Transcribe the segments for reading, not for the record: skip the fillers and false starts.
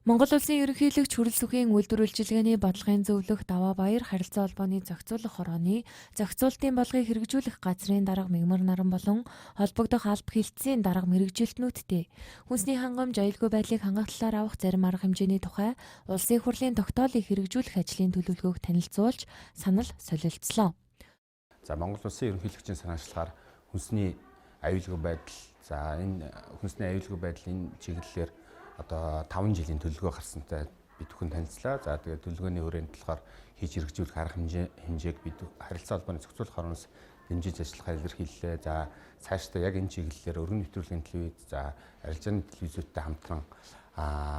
Монгол Улсын ерөнхийлөгч Хүрэл Сүхийн үйлдвэр үйлчилгээний бодлогын зөвлөх Даваа Баяр харилцаа холбооны зохицуулах хорооны зохицуултын болгыг хэрэгжүүлэх газрын дарга Мягмар Наран болон холбогдох алба хэлтсийн дарга мэргэжилтнүүдтэй хүнсний хангамж аюулгүй байдлыг хангах талаар авах зарим арга хэмжээний тухай улсын хурлын тогтоолыг хэрэгжүүлэх ажлын төлөвлөгөөг танилцуулж санал солилцлоо. За Монгол Улсын ерөнхийлөгчийн санаачлахаар хүнсний аюулгүй байдал энэ хүнсний аюулгүй байдлын чиглэлээр одоо 5 жилийн төлөвлөгөө гарсантай бид бүхэн танилцлаа. За тэгээд төлөвлөгөөний хүрээнд болохоор хийж хэрэгжүүлэх арга хэмжээг бид харилцаа холбооны зохицуулах хорооноос дэмжиж ажиллахаар илэрхийллээ. За цаашдаа яг энэ чиглэлээр өргөн нэвтрүүлгийн телевиз, за арилжааны телевизүүдтэй хамтран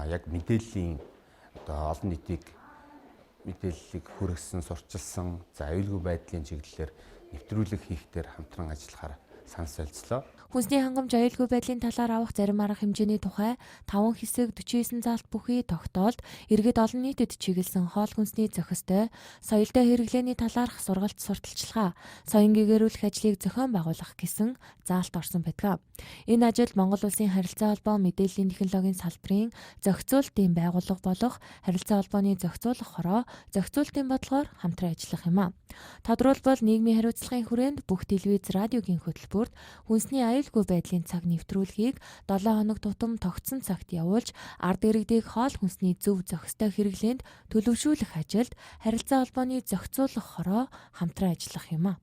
яг мэдээллийн одоо олон нийтийг мэдээллийг хүргэсэн, сурчилсан, за аюулгүй байдлын чиглэлээр нэвтрүүлэг хийхдээ хамтран ажиллахаар санал солилцлоо. Хүнсний хангамж аюулгүй байдлын талаар авах зарим арга хэмжээний тухай 5 хэсэг 49 заалт бүхий тогтоолд иргэд олон нийтэд чиглэсэн хоол хүнсний зохистой, соёлтой хэрэглээний талаарх сургалт сурталчилгаа, соён гэгэрүүлэх ажлыг зохион байгуулах гэсэн заалт орсон байдаг. Энэ ажил Монгол Улсын харилцаа холбоо мэдээллийн технологийн салбарын зохицуултын байгууллага болох харилцаа холбооны зохицуулах хороо зохицуултын бодлогоор хамтран ажиллах юм а. Тодорхойлбол нийгмийн хариуцлагын хүрээнд бүх телевиз, радиогийн хөтөлбөрт хүнсний аюулгүй байдлын цаг нэвтрүүлгийг 7 хоног тутам тогтсон цагт явуулж ард иргэдийг хоол хүнсний зөв зохистой хэрэглээнд төлөвшүүлэх ажилд харилцаа холбооны зохицуулах хороо хамтран ажиллах юм а.